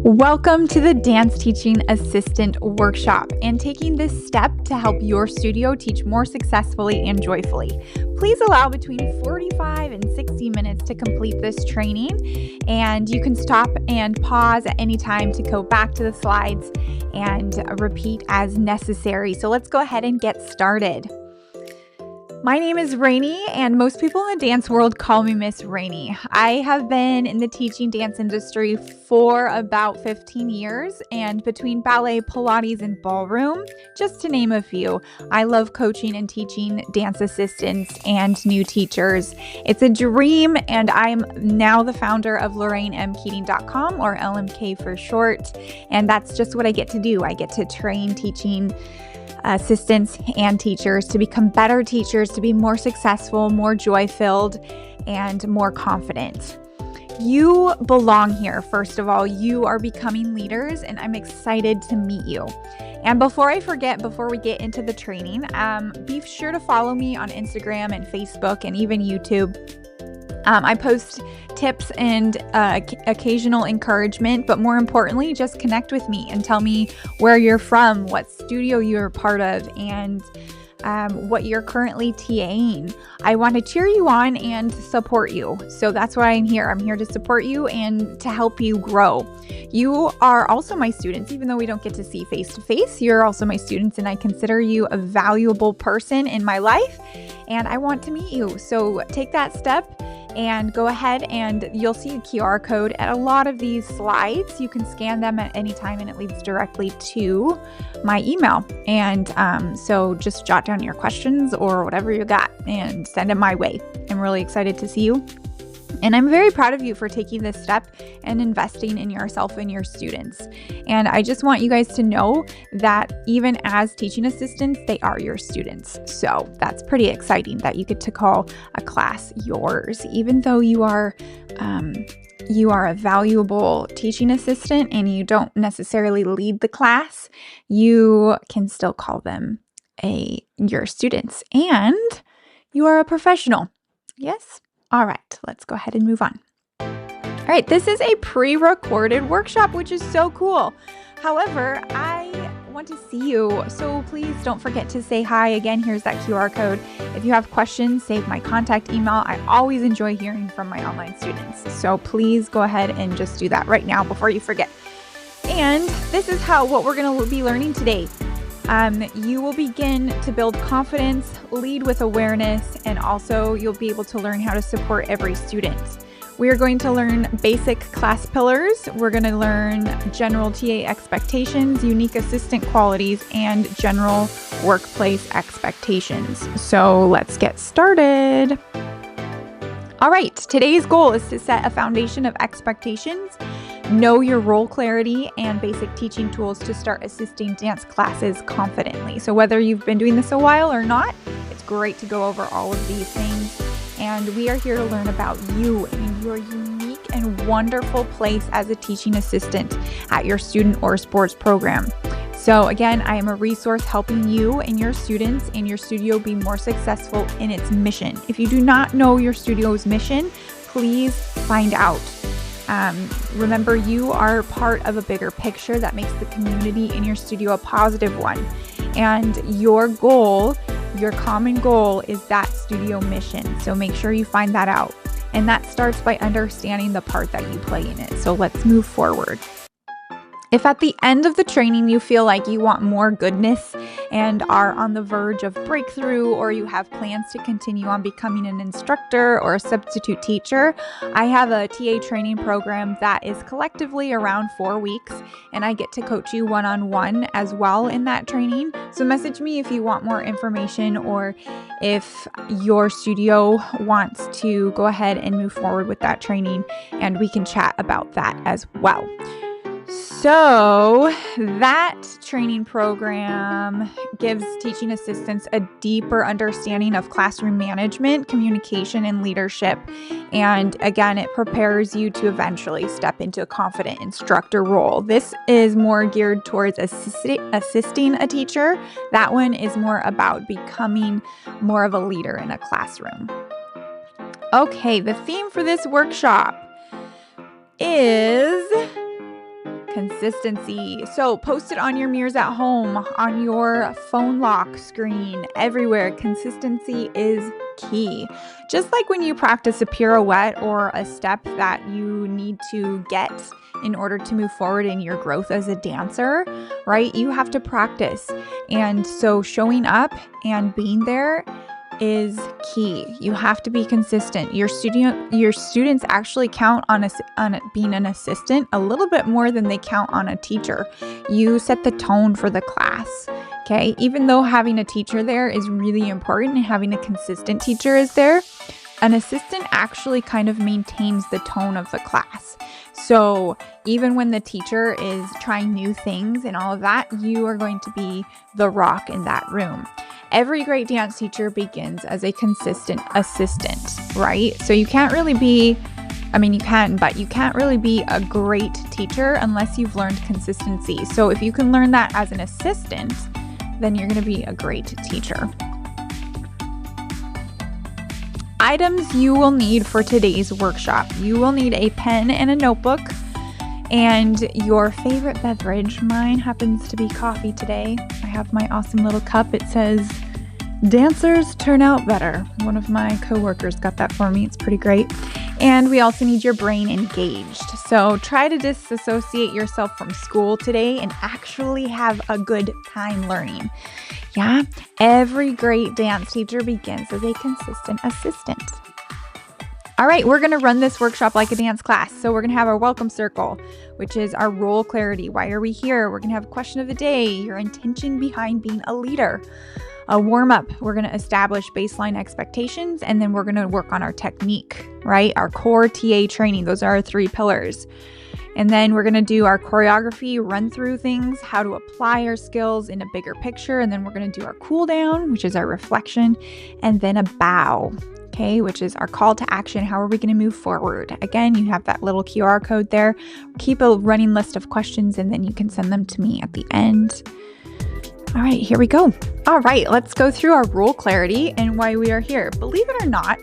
Welcome to the Dance Teaching Assistant Workshop and taking this step to help your studio teach more successfully and joyfully. Please allow between 45 and 60 minutes to complete this training, and you can stop and pause at any time to go back to the slides and repeat as necessary. So let's go ahead and get started. My name is Rainey, and most people in the dance world call me Miss Rainey. I have been in the teaching dance industry for about 15 years, and between ballet, Pilates, and ballroom, just to name a few, I love coaching and teaching dance assistants and new teachers. It's a dream, and I'm now the founder of LorraineMKeating.com, or LMK for short, and that's just what I get to do. I get to train teaching assistants and teachers to become better teachers, to be more successful, more joy-filled, and more confident. You belong here. First of all, you are becoming leaders, and I'm excited to meet you. And before I forget, before we get into the training, be sure to follow me on Instagram and Facebook and even YouTube. I post tips and occasional encouragement, but more importantly, just connect with me and tell me where you're from, what studio you're a part of, and what you're currently TAing. I want to cheer you on and support you. So that's why I'm here. I'm here to support you and to help you grow. You are also my students, even though we don't get to see face to face. You're also my students, and I consider you a valuable person in my life, and I want to meet you. So take that step and go ahead, and you'll see a QR code at a lot of these slides. You can scan them at any time, and it leads directly to my email. And so just jot down your questions or whatever you got and send it my way. I'm really excited to see you. And I'm very proud of you for taking this step and investing in yourself and your students. And I just want you guys to know that even as teaching assistants, they are your students. So that's pretty exciting that you get to call a class yours, even though you are a valuable teaching assistant and you don't necessarily lead the class. You can still call them your students, and you are a professional. Yes? All right, let's go ahead and move on. All right, this is a pre-recorded workshop, which is so cool. However, I want to see you, so please don't forget to say hi. Again, here's that QR code. If you have questions, save my contact email. I always enjoy hearing from my online students, so please go ahead and just do that right now before you forget. And this is what we're going to be learning today. You will begin to build confidence, lead with awareness, and also you'll be able to learn how to support every student. We are going to learn basic class pillars. We're going to learn general TA expectations, unique assistant qualities, and general workplace expectations. So let's get started. All right, today's goal is to set a foundation of expectations, know your role clarity, and basic teaching tools to start assisting dance classes confidently. So whether you've been doing this a while or not, it's great to go over all of these things. And we are here to learn about you and your unique and wonderful place as a teaching assistant at your student or sports program. So again, I am a resource helping you and your students and your studio be more successful in its mission. If you do not know your studio's mission, please find out. Remember, you are part of a bigger picture that makes the community in your studio a positive one. And your goal, your common goal, is that studio mission. So make sure you find that out. And that starts by understanding the part that you play in it. So let's move forward. If at the end of the training you feel like you want more goodness and are on the verge of breakthrough, or you have plans to continue on becoming an instructor or a substitute teacher, I have a TA training program that is collectively around 4 weeks, and I get to coach you one-on-one as well in that training. So message me if you want more information, or if your studio wants to go ahead and move forward with that training, and we can chat about that as well. So that training program gives teaching assistants a deeper understanding of classroom management, communication, and leadership. And again, it prepares you to eventually step into a confident instructor role. This is more geared towards assisting a teacher. That one is more about becoming more of a leader in a classroom. Okay, the theme for this workshop is Consistency. So post it on your mirrors at home, on your phone lock screen, everywhere. Consistency is key. Just like when you practice a pirouette or a step that you need to get in order to move forward in your growth as a dancer, right? You have to practice. And so showing up and being there is key. You have to be consistent. Your students actually count on being an assistant a little bit more than they count on a teacher. You set the tone for the class. Okay, even though having a teacher there is really important and having a consistent teacher is there, an assistant actually kind of maintains the tone of the class. So even when the teacher is trying new things and all of that, you are going to be the rock in that room. Every great dance teacher begins as a consistent assistant, right? So you can't really be, you can, but you can't really be a great teacher unless you've learned consistency. So if you can learn that as an assistant, then you're going to be a great teacher. Items you will need for today's workshop. You will need a pen and a notebook and your favorite beverage. Mine happens to be coffee today. I have my awesome little cup. It says, "Dancers turn out better." One of my coworkers got that for me. It's pretty great. And we also need your brain engaged. So try to disassociate yourself from school today and actually have a good time learning. Yeah, every great dance teacher begins as a consistent assistant. All right, we're going to run this workshop like a dance class. So we're going to have our welcome circle, which is our role clarity. Why are we here? We're going to have a question of the day, your intention behind being a leader. A warm-up, we're going to establish baseline expectations, and then we're going to work on our technique, right? Our core TA training. Those are our 3 pillars. And then we're going to do our choreography, run through things, how to apply our skills in a bigger picture. And then we're going to do our cool down, which is our reflection, and then a bow. Okay, which is our call to action. How are we going to move forward? Again, you have that little QR code there. Keep a running list of questions and then you can send them to me at the end. All right, here we go. All right, let's go through our role clarity and why we are here. Believe it or not,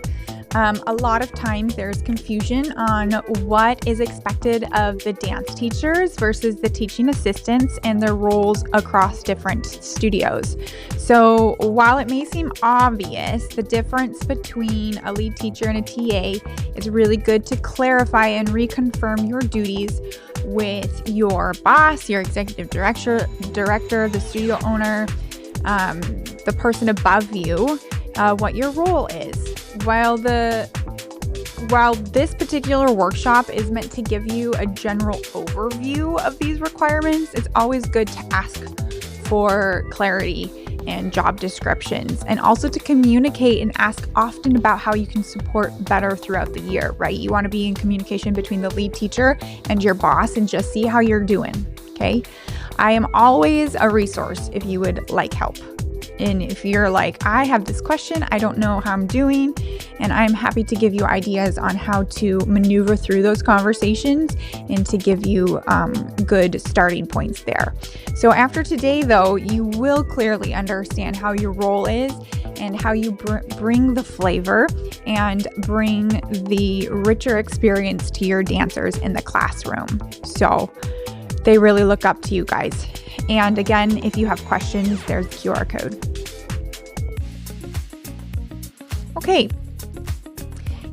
a lot of times there's confusion on what is expected of the dance teachers versus the teaching assistants and their roles across different studios. So while it may seem obvious, the difference between a lead teacher and a TA, it's really good to clarify and reconfirm your duties with your boss, your executive director, the studio owner, the person above you, what your role is. While this particular workshop is meant to give you a general overview of these requirements, it's always good to ask for clarity and job descriptions, and also to communicate and ask often about how you can support better throughout the year, right? You want to be in communication between the lead teacher and your boss and just see how you're doing, okay? I am always a resource if you would like help. And if you're like, I have this question, I don't know how I'm doing, and I'm happy to give you ideas on how to maneuver through those conversations and to give you good starting points there. So after today, though, you will clearly understand how your role is and how you bring the flavor and bring the richer experience to your dancers in the classroom. So they really look up to you guys. And again, if you have questions, there's the QR code. Okay,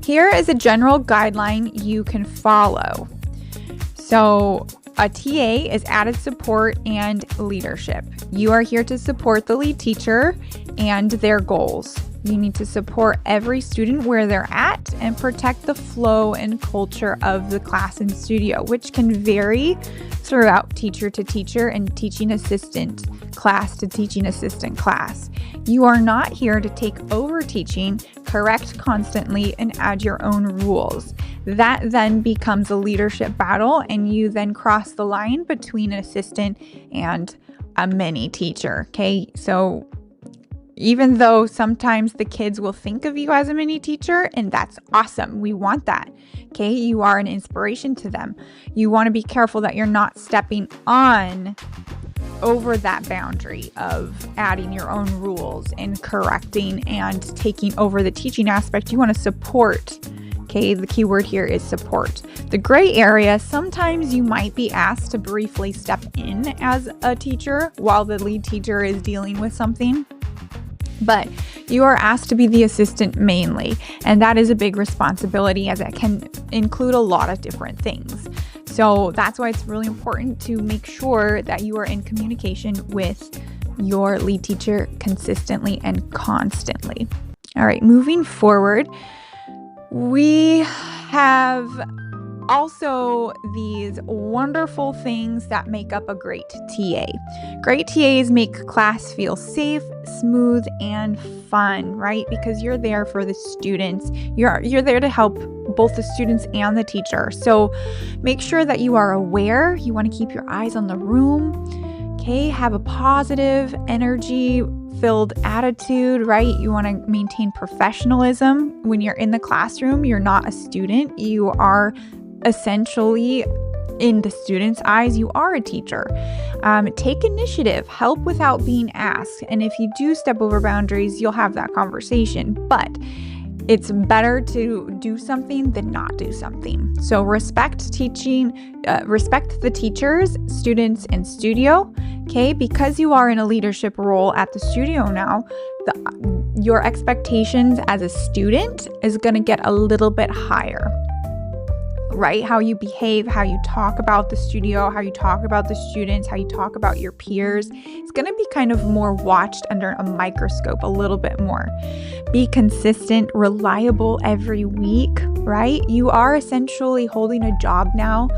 here is a general guideline you can follow. So a TA is added support and leadership. You are here to support the lead teacher and their goals. You need to support every student where they're at and protect the flow and culture of the class and studio, which can vary throughout teacher to teacher and teaching assistant class to teaching assistant class. You are not here to take over teaching, correct constantly, and add your own rules. That then becomes a leadership battle, and you then cross the line between an assistant and a mini teacher. Okay, so even though sometimes the kids will think of you as a mini teacher, and that's awesome. We want that. Okay, you are an inspiration to them. You want to be careful that you're not stepping on over that boundary of adding your own rules and correcting and taking over the teaching aspect. You want to support, Okay, the key word here is support. The gray area, sometimes you might be asked to briefly step in as a teacher while the lead teacher is dealing with something. But you are asked to be the assistant mainly, and that is a big responsibility as it can include a lot of different things. So that's why it's really important to make sure that you are in communication with your lead teacher consistently and constantly. All right, moving forward, we have also these wonderful things that make up a great TA. Great TAs make class feel safe, smooth, and fun, right? Because you're there for the students. You're there to help both the students and the teacher. So make sure that you are aware. You want to keep your eyes on the room. Okay, have a positive energy filled attitude, right? You want to maintain professionalism. When you're in the classroom, you're not a student. You are essentially, in the student's eyes, you are a teacher. Take initiative, help without being asked. And if you do step over boundaries, you'll have that conversation. But it's better to do something than not do something. So respect the teachers, students, and studio. Okay, because you are in a leadership role at the studio now, your expectations as a student is going to get a little bit higher. Right? How you behave, how you talk about the studio, how you talk about the students, how you talk about your peers. It's going to be kind of more watched under a microscope a little bit more. Be consistent, reliable every week, right? You are essentially holding a job now,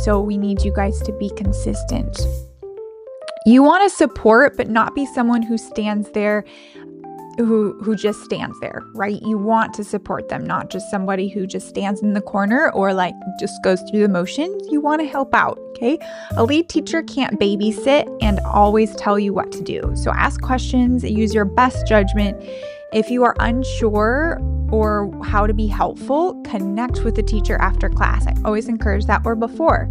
so we need you guys to be consistent. You want to support, but not be someone who stands there who just stands there, right? You want to support them, not just somebody who just stands in the corner or like just goes through the motions. You want to help out, okay? A lead teacher can't babysit and always tell you what to do. So ask questions, use your best judgment. If you are unsure or how to be helpful, connect with the teacher after class. I always encourage that, or before,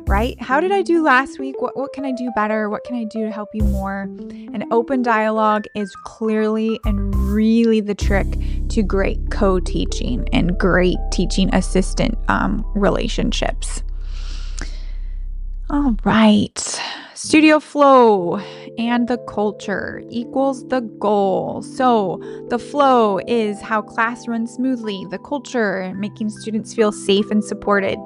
right? How did I do last week? What can I do better? What can I do to help you more? An open dialogue is clearly and really the trick to great co-teaching and great teaching assistant relationships. All right. Studio flow and the culture equals the goal. So the flow is how class runs smoothly. The culture, making students feel safe and supported.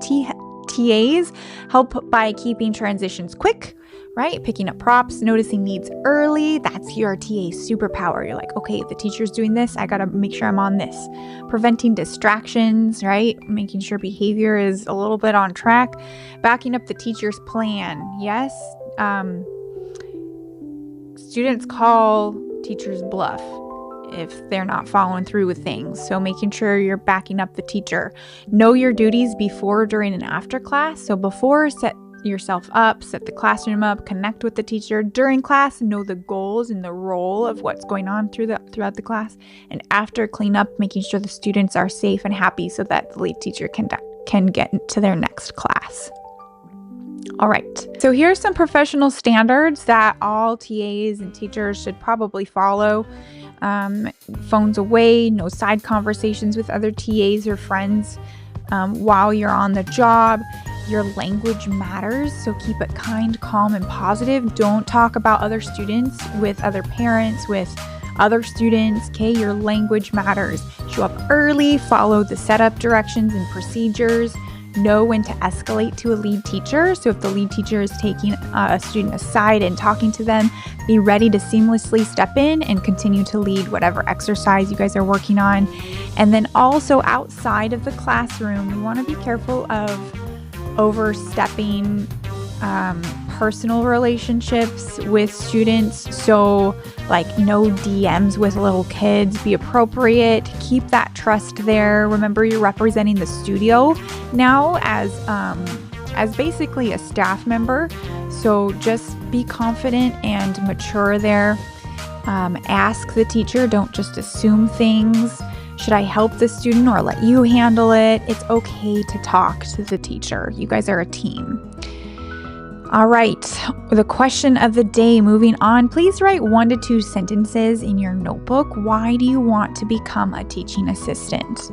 TAs help by keeping transitions quick, right? Picking up props, noticing needs early. That's your TA superpower. You're like, okay, if the teacher's doing this, I got to make sure I'm on this. Preventing distractions, right? Making sure behavior is a little bit on track. Backing up the teacher's plan. Yes. Students call teachers bluff if they're not following through with things. So making sure you're backing up the teacher. Know your duties before, during, and after class. So before, set yourself up, set the classroom up, connect with the teacher. During class, know the goals and the role of what's going on throughout the class. And after, clean up, making sure the students are safe and happy so that the lead teacher can get to their next class. All right, so here's some professional standards that all TAs and teachers should probably follow. Phones away, no side conversations with other TAs or friends while you're on the job. Your language matters, so keep it kind, calm, and positive. Don't talk about other students with other parents, with other students, okay? Your language matters. Show up early, follow the setup directions and procedures. Know when to escalate to a lead teacher. So if the lead teacher is taking a student aside and talking to them, be ready to seamlessly step in and continue to lead whatever exercise you guys are working on. And then also outside of the classroom, you want to be careful of overstepping personal relationships with students. So like no DMs with little kids, be appropriate, keep that trust there. Remember, you're representing the studio now as basically a staff member. So just be confident and mature there. Ask the teacher, don't just assume things. Should I help the student or let you handle it? It's okay to talk to the teacher. You guys are a team. All right, the question of the day, moving on. Please write 1 to 2 sentences in your notebook. Why do you want to become a teaching assistant?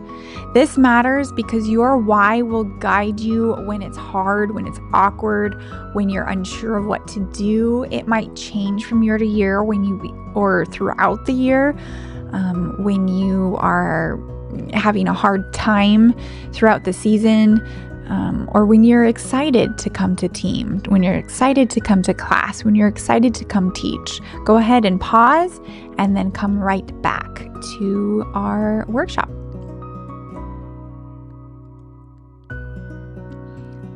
This matters because your why will guide you when it's hard, when it's awkward, when you're unsure of what to do. It might change from year to year or throughout the year when you are having a hard time throughout the season. Or when you're excited to come to team, when you're excited to come to class, when you're excited to come teach. Go ahead and pause and then come right back to our workshop.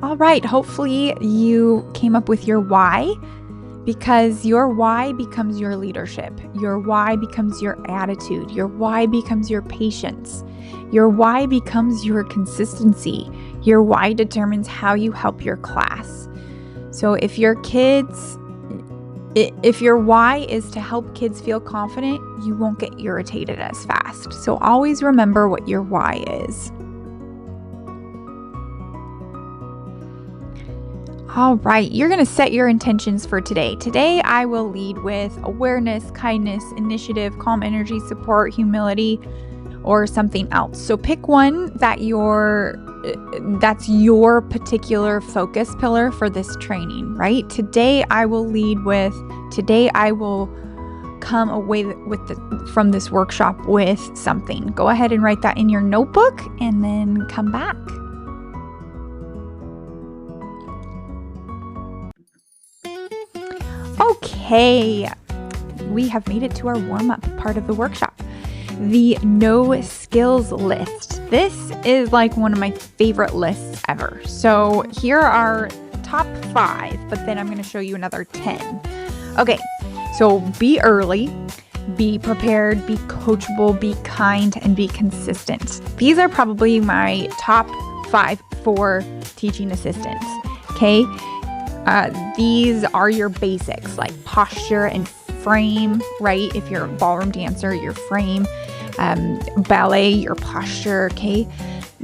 All right, hopefully you came up with your why, because your why becomes your leadership. Your why becomes your attitude. Your why becomes your patience. Your why becomes your consistency. Your why determines how you help your class. So if your why is to help kids feel confident, you won't get irritated as fast. So always remember what your why is. All right, you're going to set your intentions for today. Today, I will lead with awareness, kindness, initiative, calm energy, support, humility, or something else. So pick one that's your particular focus pillar for this training, right? Today, I will come away from this workshop with something. Go ahead and write that in your notebook and then come back. Okay, we have made it to our warm-up part of the workshop. The no skills list. This is like one of my favorite lists ever. So here are top 5, but then I'm going to show you another 10. Okay, so be early, be prepared, be coachable, be kind, and be consistent. These are probably my top 5 for teaching assistants. Okay. These are your basics like posture and frame, right? If you're a ballroom dancer, your frame, ballet, your posture, okay?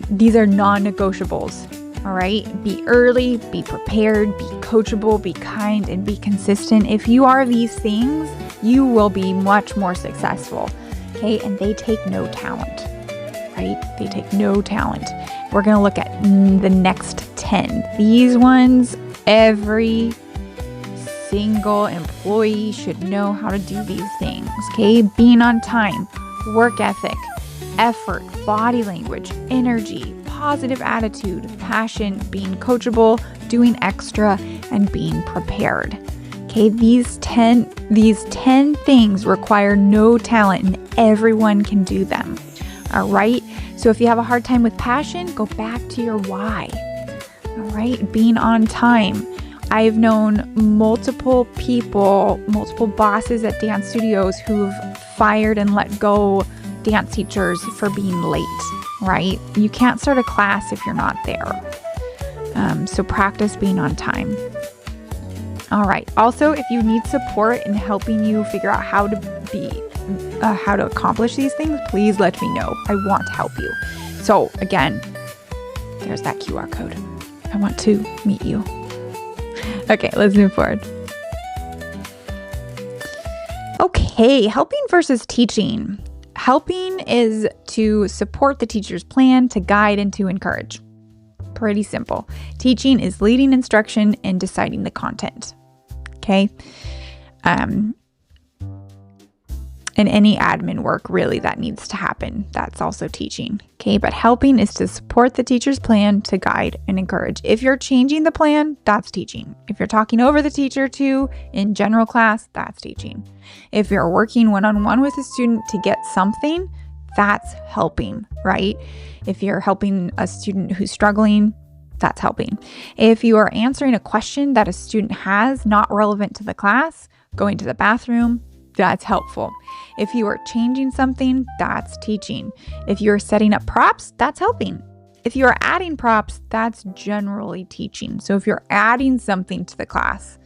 These are non-negotiables, all right? Be early, be prepared, be coachable, be kind, and be consistent. If you are these things, you will be much more successful, okay? And they take no talent, right? They take no talent. We're going to look at the next 10. These ones, every single employee should know how to do these things, okay? Being on time, work ethic, effort, body language, energy, positive attitude, passion, being coachable, doing extra, and being prepared. Okay, these 10 things require no talent and everyone can do them. All right? So if you have a hard time with passion, go back to your why. All right, being on time. I've known multiple bosses at dance studios who've fired and let go dance teachers for being late, right? You can't start a class if you're not there. So practice being on time. All right. Also, if you need support in helping you figure out how to accomplish these things, please let me know. I want to help you. So again, there's that QR code. I want to meet you. Okay, let's move forward. Okay, helping versus teaching. Helping is to support the teacher's plan, to guide, and to encourage. Pretty simple. Teaching is leading instruction and deciding the content. Okay? And any admin work really that needs to happen. That's also teaching. Okay, but helping is to support the teacher's plan, to guide and encourage. If you're changing the plan, that's teaching. If you're talking over the teacher too in general class, that's teaching. If you're working one-on-one with a student to get something, that's helping, right? If you're helping a student who's struggling, that's helping. If you are answering a question that a student has not relevant to the class, going to the bathroom, that's helpful. If you are changing something, that's teaching. If you're setting up props, that's helping. If you are adding props, that's generally teaching. So if you're adding something to the class,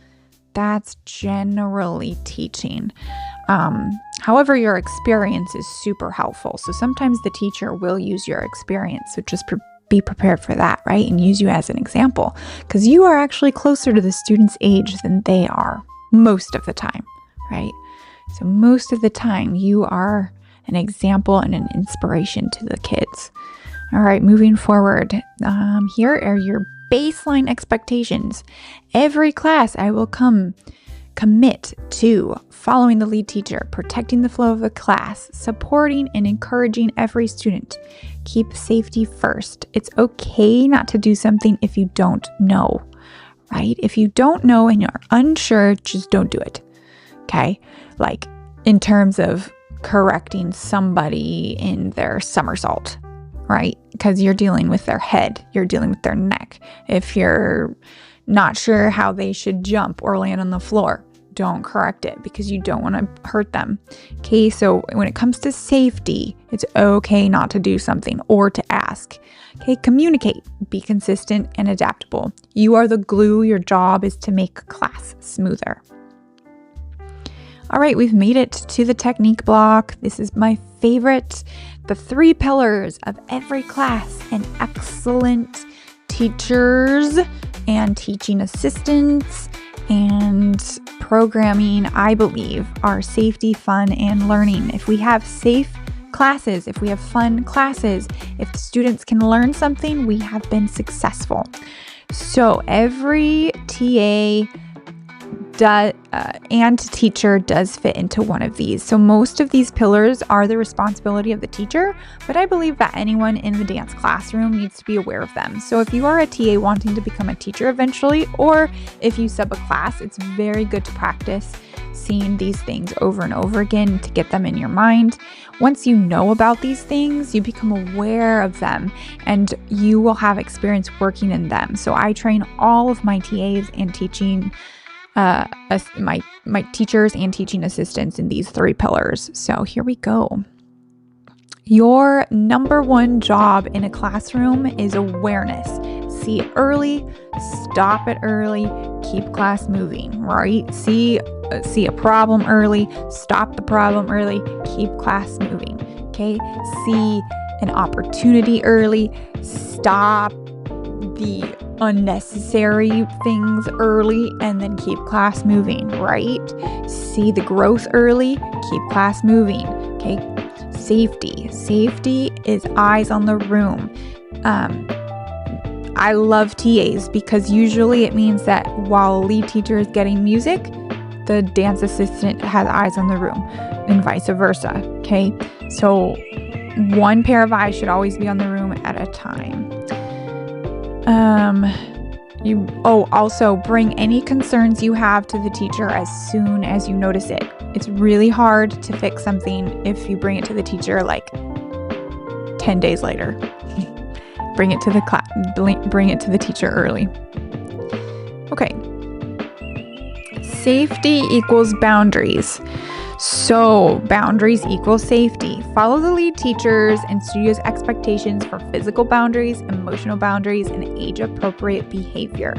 that's generally teaching. However, your experience is super helpful. So sometimes the teacher will use your experience. So just be prepared for that, right? And use you as an example, because you are actually closer to the student's age than they are most of the time, right? So most of the time you are an example and an inspiration to the kids. All right, moving forward, here are your baseline expectations. Every class I will commit to following the lead teacher, protecting the flow of the class, supporting and encouraging every student. Keep safety first. It's okay not to do something if you don't know, right? If you don't know and you're unsure, just don't do it, okay? Like in terms of correcting somebody in their somersault, right? Because you're dealing with their head, you're dealing with their neck. If you're not sure how they should jump or land on the floor, don't correct it because you don't want to hurt them. Okay, so when it comes to safety, it's okay not to do something or to ask. Okay, communicate, be consistent and adaptable. You are the glue. Your job is to make class smoother. All right, we've made it to the technique block. This is my favorite. The 3 pillars of every class and excellent teachers and teaching assistants and programming, I believe, are safety, fun, and learning. If we have safe classes, if we have fun classes, if the students can learn something, we have been successful. So every TA and teacher does fit into one of these. So most of these pillars are the responsibility of the teacher, but I believe that anyone in the dance classroom needs to be aware of them. So if you are a TA wanting to become a teacher eventually, or if you sub a class, it's very good to practice seeing these things over and over again to get them in your mind. Once you know about these things, you become aware of them and you will have experience working in them. So I train all of my TAs and teaching my teachers and teaching assistants in these 3 pillars. So here we go. Your number 1 job in a classroom is awareness. See it early, stop it early, keep class moving, right? See a problem early, stop the problem early, keep class moving, okay? See an opportunity early, stop the unnecessary things early, and then keep class moving, right? See the growth early, keep class moving, okay? Safety is eyes on the room. I love TAs because usually it means that while lead teacher is getting music, the dance assistant has eyes on the room and vice versa, okay? So one pair of eyes should always be on the room at a time. Also bring any concerns you have to the teacher as soon as you notice it. It's really hard to fix something if you bring it to the teacher like 10 days later. Bring it to the teacher early. Okay. Safety equals boundaries. So boundaries equal safety. Follow the lead teachers and studio's expectations for physical boundaries, emotional boundaries, and age-appropriate behavior.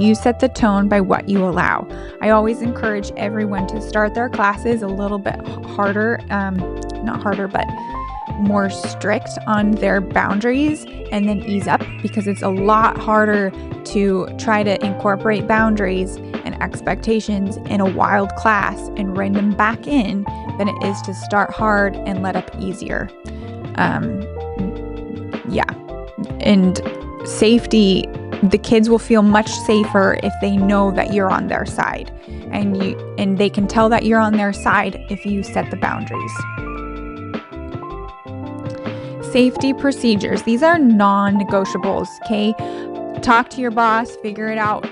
You set the tone by what you allow. I always encourage everyone to start their classes a little bit harder, not harder, but more strict on their boundaries and then ease up, because it's a lot harder to try to incorporate boundaries and expectations in a wild class and rein them back in than it is to start hard and let up easier. And safety, the kids will feel much safer if they know that you're on their side, and they can tell that you're on their side if you set the boundaries. Safety procedures. These are non-negotiables, okay? Talk to your boss, figure it out.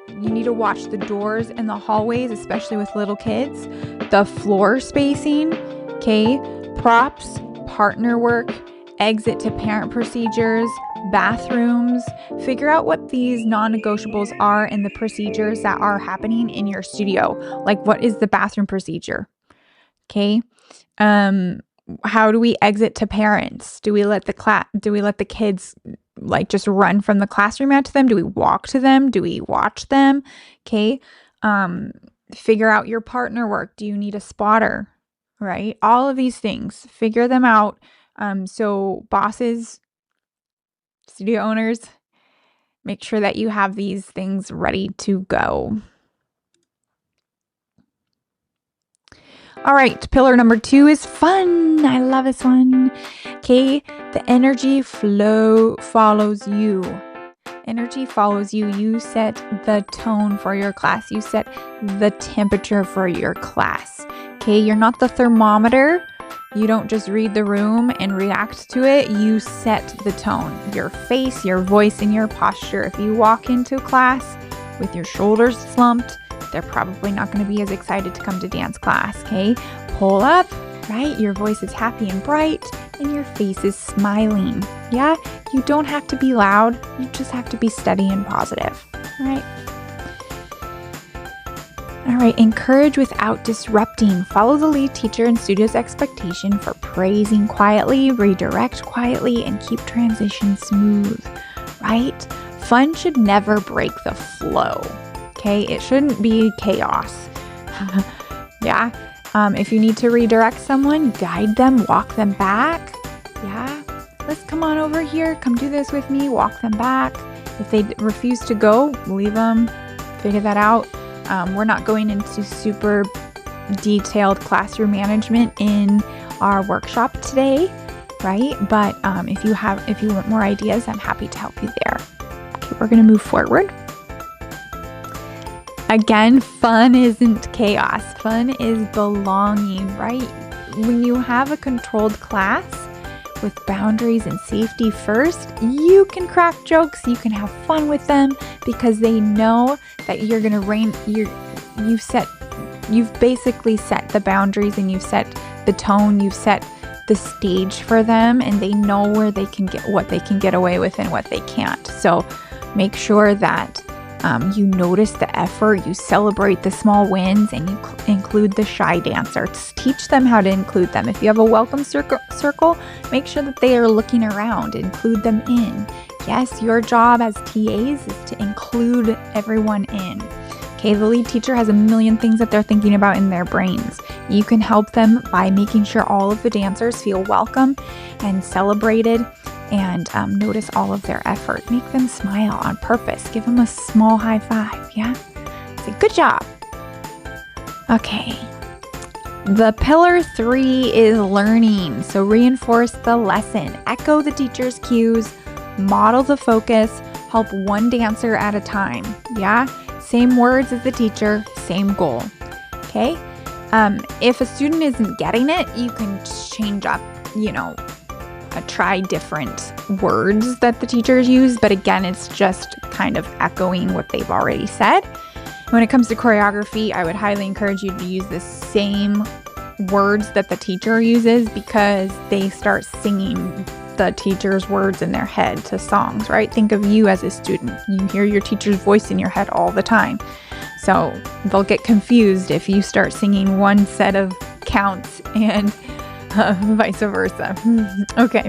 You need to watch the doors in the hallways, especially with little kids. The floor spacing, okay? Props, partner work, exit to parent procedures, bathrooms. Figure out what these non-negotiables are and the procedures that are happening in your studio. Like, what is the bathroom procedure? Okay? How do we exit to parents? Do we let the kids like just run from the classroom out to them? Do we walk to them? Do we watch them? Okay. Figure out your partner work. Do you need a spotter? Right? All of these things, figure them out. So bosses Studio owners, make sure that you have these things ready to go. All right, pillar number 2 is fun. I love this one. Okay, the energy flow follows you. Energy follows you. You set the tone for your class. You set the temperature for your class. Okay, you're not the thermometer. You don't just read the room and react to it. You set the tone. Your face, your voice, and your posture. If you walk into class with your shoulders slumped, they're probably not going to be as excited to come to dance class, okay? Pull up, right? Your voice is happy and bright, and your face is smiling, yeah? You don't have to be loud. You just have to be steady and positive, right? All right, encourage without disrupting. Follow the lead teacher and studio's expectation for praising quietly, redirect quietly, and keep transition smooth, right? Fun should never break the flow. Okay, it shouldn't be chaos. Yeah. If you need to redirect someone, guide them, walk them back. Yeah. Let's come on over here. Come do this with me. Walk them back. If they refuse to go, leave them. Figure that out. We're not going into super detailed classroom management in our workshop today, right? But if you want more ideas, I'm happy to help you there. Okay, we're going to move forward. Again, fun isn't chaos. Fun is belonging, right? When you have a controlled class with boundaries and safety first, you can crack jokes, you can have fun with them because they know that you're going to you've basically set the boundaries and you've set the tone, you've set the stage for them, and they know where they can get what they can get away with and what they can't. So make sure that you notice the effort, you celebrate the small wins, and you include the shy dancer. Teach them how to include them. If you have a welcome circle, make sure that they are looking around. Include them in. Yes, your job as TAs is to include everyone in. Okay, the lead teacher has a million things that they're thinking about in their brains. You can help them by making sure all of the dancers feel welcome and celebrated, and notice all of their effort. Make them smile on purpose. Give them a small high five, yeah? Say, good job. Okay. The pillar 3 is learning. So reinforce the lesson. Echo the teacher's cues. Model the focus. Help one dancer at a time, yeah? Same words as the teacher, same goal, okay? If a student isn't getting it, you can change up, try different words that the teachers use, but again, it's just kind of echoing what they've already said. When it comes to choreography, I would highly encourage you to use the same words that the teacher uses, because they start singing the teacher's words in their head to songs, right? Think of you as a student. You hear your teacher's voice in your head all the time. So they'll get confused if you start singing one set of counts and vice versa. Okay.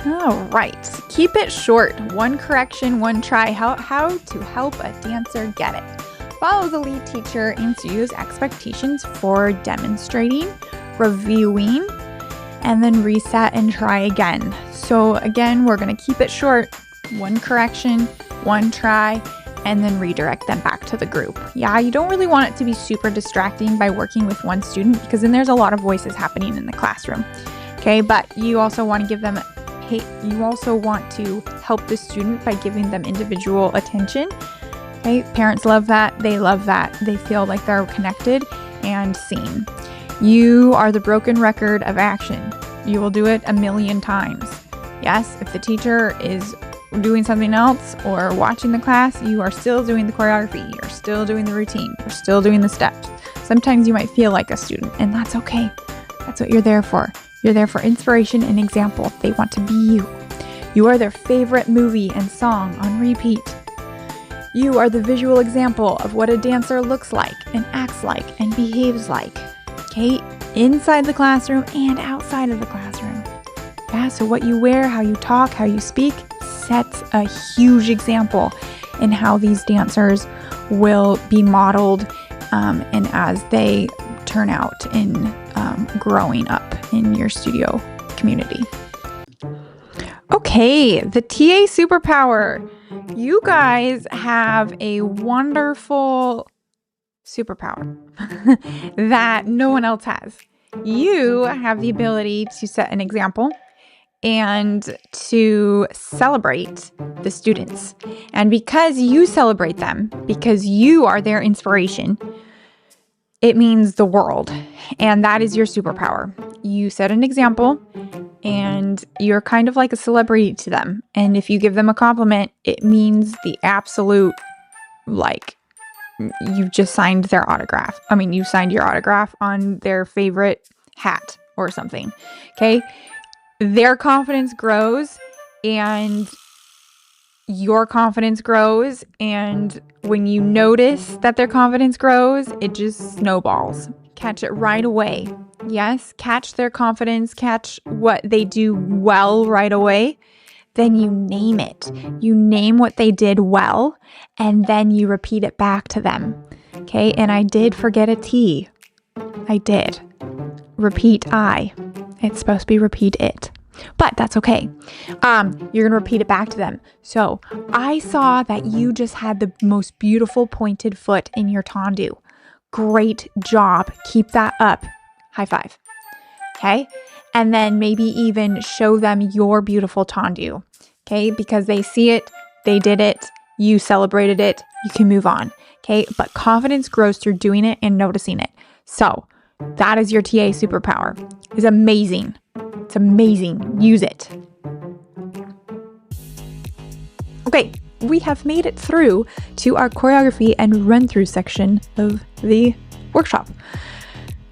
All right. Keep it short. One correction, one try. How to help a dancer get it. Follow the lead teacher and studio's expectations for demonstrating, reviewing, and then reset and try again. So again, we're going to keep it short. One correction, one try, and then redirect them back to the group. Yeah, you don't really want it to be super distracting by working with one student, because then there's a lot of voices happening in the classroom. Okay, but you also want to give them, you also want to help the student by giving them individual attention. Okay, parents love that. They love that. They feel like they're connected and seen. You are the broken record of action. You will do it a million times. Yes, if the teacher is doing something else or watching the class, you are still doing the choreography. You're still doing the routine. You're still doing the steps. Sometimes you might feel like a student, and that's okay. That's what you're there for. You're there for inspiration and example. They want to be you. You are their favorite movie and song on repeat. You are the visual example of what a dancer looks like and acts like and behaves like, okay? Inside the classroom and outside of the classroom. Yeah, so what you wear, how you talk, how you speak sets a huge example in how these dancers will be modeled and as they turn out in growing up in your studio community. Okay, the TA superpower. You guys have a wonderful superpower that no one else has. You have the ability to set an example and to celebrate the students. And because you celebrate them, because you are their inspiration, it means the world. And that is your superpower. You set an example and you're kind of like a celebrity to them. And if you give them a compliment, it means the absolute, like, you've just signed their autograph. I mean, you signed your autograph on their favorite hat or something. Okay. Their confidence grows and your confidence grows. And when you notice that their confidence grows, it just snowballs. Catch it right away. Yes, catch their confidence, catch what they do well right away. Then you name it. You name what they did well, and then you repeat it back to them. Okay, and I did forget a T. I did. Repeat I. It's supposed to be repeat it. But that's okay. You're going to repeat it back to them. So I saw that you just had the most beautiful pointed foot in your tendu. Great job. Keep that up. High five. Okay. And then maybe even show them your beautiful tendu. Okay. Because they see it, they did it, you celebrated it, you can move on. Okay. But confidence grows through doing it and noticing it. So that is your TA superpower. It's amazing. It's amazing. Use it. Okay, we have made it through to our choreography and run-through section of the workshop.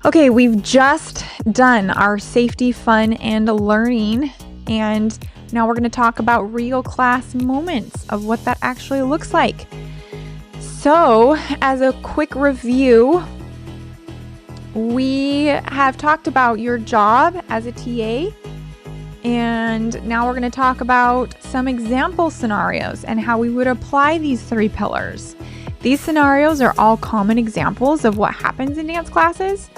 Okay, we've just done our safety, fun, and learning, and now we're going to talk about real class moments of what that actually looks like. So, as a quick review, we have talked about your job as a TA, and now we're going to talk about some example scenarios and how we would apply these 3 pillars. These scenarios are all common examples of what happens in dance classes.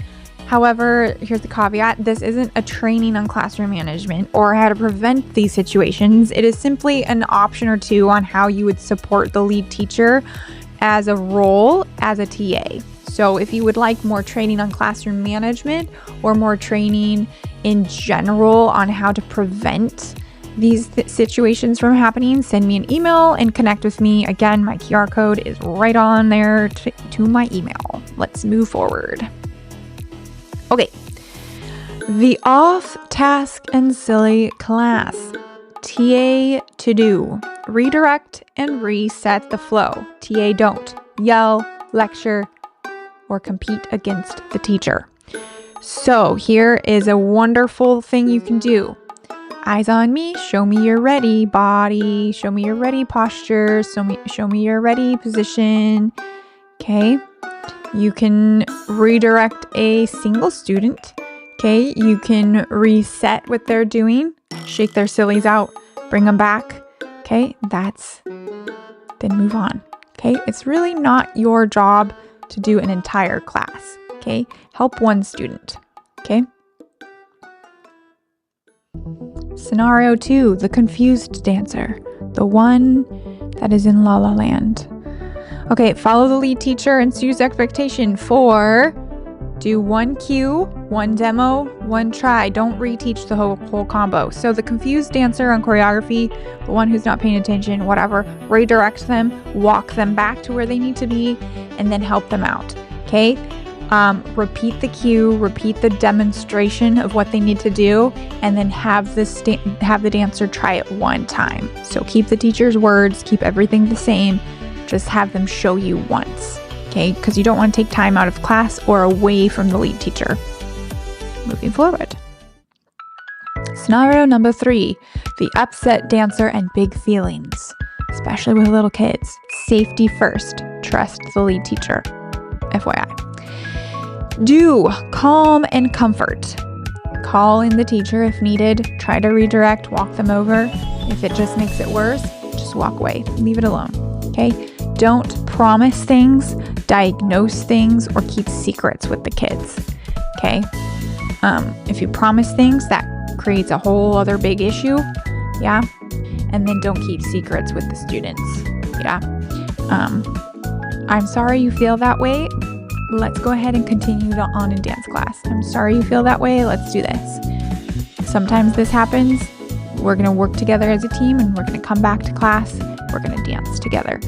However, here's the caveat. This isn't a training on classroom management or how to prevent these situations. It is simply an option or two on how you would support the lead teacher as a role as a TA. So if you would like more training on classroom management or more training in general on how to prevent these situations from happening, send me an email and connect with me. Again, my QR code is right on there to my email. Let's move forward. Okay, the off task and silly class. TA to do, redirect and reset the flow. TA don't yell, lecture, or compete against the teacher. So here is a wonderful thing you can do. Eyes on me, show me you're ready body, show me you're ready posture, show me you're ready position. Okay, you can redirect a single student. Okay, you can reset what they're doing, shake their sillies out, bring them back. Okay, then move on. Okay, it's really not your job to do an entire class. Okay, help one student. Okay. Scenario 2, the confused dancer, the one that is in La La Land. Okay, follow the lead teacher and student's expectation for do 1 cue, 1 demo, 1 try. Don't reteach the whole combo. So the confused dancer on choreography, the one who's not paying attention, whatever, redirect them, walk them back to where they need to be, and then help them out. Okay? Repeat the cue, repeat the demonstration of what they need to do, and then have the dancer try it 1 time. So keep the teacher's words, keep everything the same, just have them show you once. Okay, because you don't want to take time out of class or away from the lead teacher. Moving forward. Scenario number 3, the upset dancer and big feelings, especially with little kids. Safety first, trust the lead teacher. FYI. Do calm and comfort. Call in the teacher if needed, try to redirect, walk them over. If it just makes it worse, just walk away, leave it alone. Okay? Don't promise things, diagnose things, or keep secrets with the kids. Okay? If you promise things, that creates a whole other big issue. Yeah. And then don't keep secrets with the students. Yeah. I'm sorry you feel that way. Let's go ahead and continue on in dance class. I'm sorry you feel that way. Let's do this. Sometimes this happens. We're going to work together as a team and we're going to come back to class. We're going to dance together.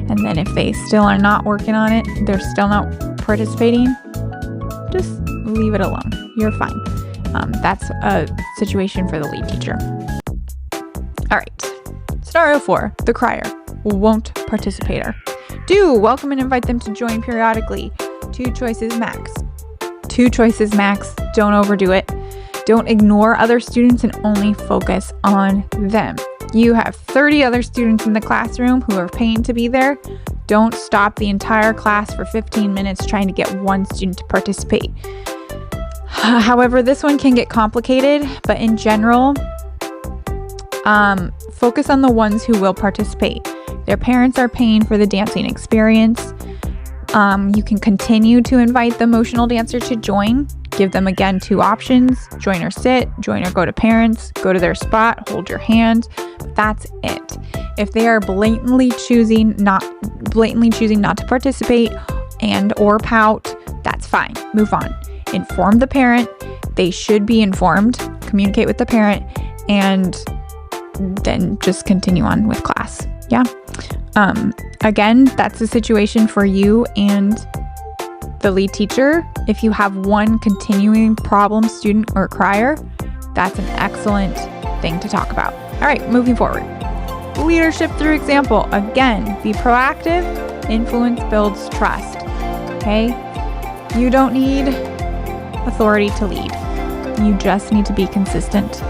And then if they still are not working on it, they're still not participating, just leave it alone. You're fine. That's a situation for the lead teacher. All right. Scenario 4, the crier, won't participator. Do welcome and invite them to join periodically. 2 choices max. 2 choices max. Don't overdo it. Don't ignore other students and only focus on them. You have 30 other students in the classroom who are paying to be there. Don't stop the entire class for 15 minutes trying to get one student to participate. However, this one can get complicated, but in general, focus on the ones who will participate. Their parents are paying for the dancing experience. You can continue to invite the emotional dancer to join. Give them again 2 options: join or sit, join or go to parents, go to their spot, hold your hand. That's it. If they are blatantly choosing not to participate and or pout, that's fine. Move on. Inform the parent. They should be informed. Communicate with the parent and then just continue on with class. Yeah. Again, that's a situation for you and the lead teacher. If you have one continuing problem student or crier, that's an excellent thing to talk about. All right, moving forward. Leadership through example. Again, be proactive. Influence builds trust. Okay? You don't need authority to lead. You just need to be consistent.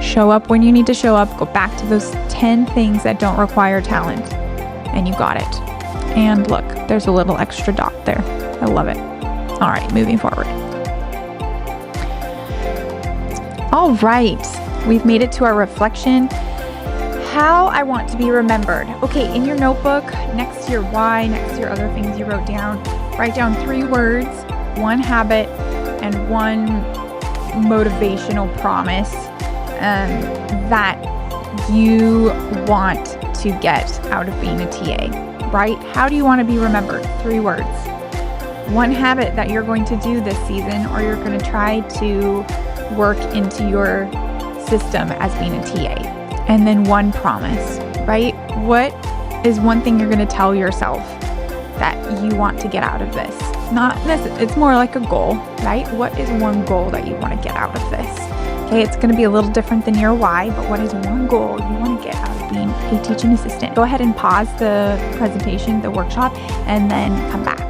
Show up when you need to show up. Go back to those 10 things that don't require talent. And you got it. And look, there's a little extra dot there. I love it. All right, moving forward. All right, we've made it to our reflection. How I want to be remembered. Okay, in your notebook, next to your why, next to your other things you wrote down, write down 3 words, 1 habit, and 1 motivational promise that you want to get out of being a TA, right? How do you want to be remembered? 3 words. 1 habit that you're going to do this season or you're going to try to work into your system as being a TA. And then 1 promise, right? What is 1 thing you're going to tell yourself that you want to get out of this? Not this, it's more like a goal, right? What is 1 goal that you want to get out of this? Okay, it's going to be a little different than your why, but what is 1 goal you want to get out of being a teaching assistant? Go ahead and pause the presentation, the workshop, and then come back.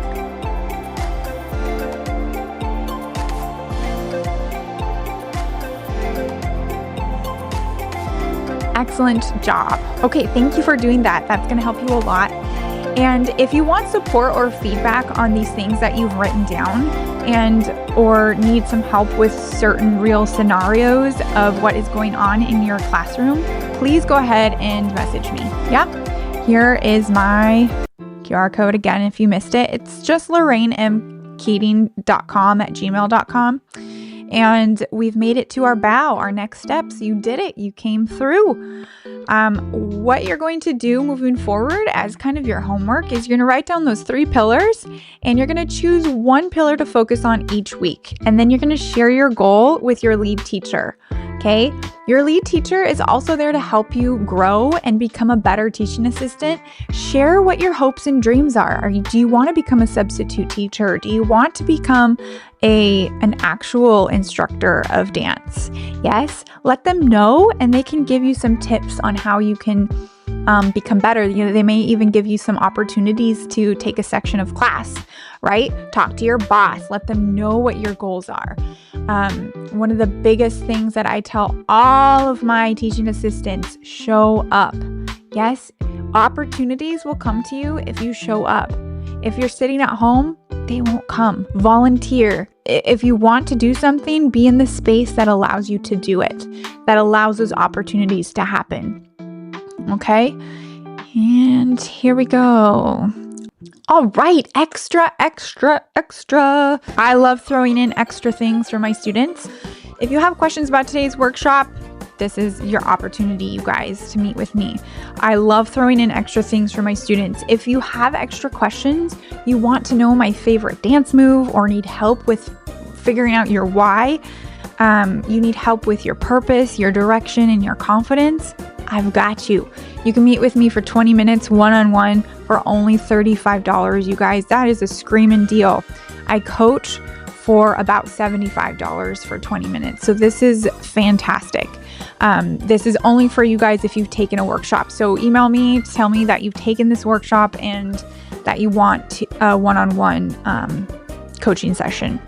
Excellent job. Okay, thank you for doing that. That's going to help you a lot. And if you want support or feedback on these things that you've written down or need some help with certain real scenarios of what is going on in your classroom, please go ahead and message me. Yeah, here is my QR code again if you missed it. It's just LorraineMKeating.com@gmail.com. And we've made it to our bow, our next steps. You did it. You came through. What you're going to do moving forward as kind of your homework is you're going to write down those 3 pillars and you're going to choose 1 pillar to focus on each week. And then you're going to share your goal with your lead teacher. Okay? Your lead teacher is also there to help you grow and become a better teaching assistant. Share what your hopes and dreams are. Do you want to become a substitute teacher? Do you want to become an actual instructor of dance? Yes, let them know and they can give you some tips on how you can become better. They may even give you some opportunities to take a section of class, right? Talk to your boss, let them know what your goals are. One of the biggest things that I tell all of my teaching assistants, show up. Yes, opportunities will come to you if you show up. If you're sitting at home, they won't come. Volunteer. If you want to do something, be in the space that allows you to do it, that allows those opportunities to happen. Okay? And here we go. All right, extra. I love throwing in extra things for my students. If you have questions about today's workshop, this is your opportunity, you guys, to meet with me. I love throwing in extra things for my students. If you have extra questions, you want to know my favorite dance move, or need help with figuring out your why, you need help with your purpose, your direction, and your confidence, I've got you. You can meet with me for 20 minutes one-on-one for only $35, you guys. That is a screaming deal. I coach for about $75 for 20 minutes. So this is fantastic. This is only for you guys if you've taken a workshop. So email me, tell me that you've taken this workshop and that you want a one-on-one coaching session.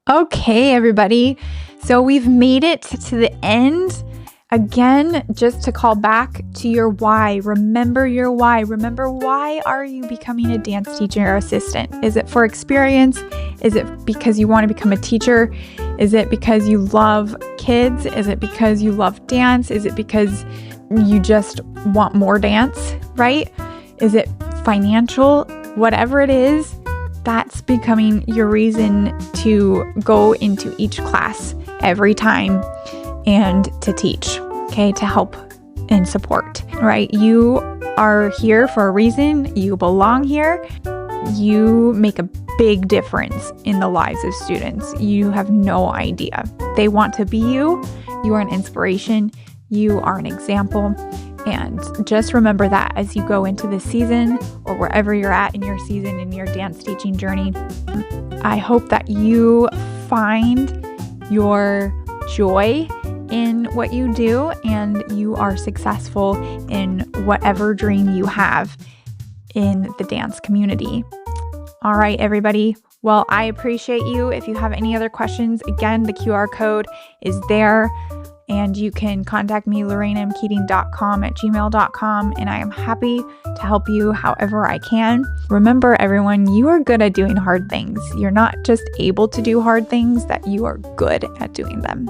Okay, everybody. So we've made it to the end. Again, just to call back to your why. Remember your why. Remember, why are you becoming a dance teacher or assistant? Is it for experience? Is it because you want to become a teacher? Is it because you love kids? Is it because you love dance? Is it because you just want more dance, right? Is it financial? Whatever it is, that's becoming your reason to go into each class every time and to teach, okay, to help and support, right? You are here for a reason. You belong here. You make a big difference in the lives of students. You have no idea. They want to be you. You are an inspiration. You are an example. And just remember that as you go into this season, or wherever you're at in your season, in your dance teaching journey. I hope that you find your joy in what you do and you are successful in whatever dream you have in the dance community. All right, everybody. Well, I appreciate you. If you have any other questions, again, the QR code is there. And you can contact me, lorenaMkeating.com@gmail.com, and I am happy to help you however I can. Remember, everyone, you are good at doing hard things. You're not just able to do hard things, that you are good at doing them.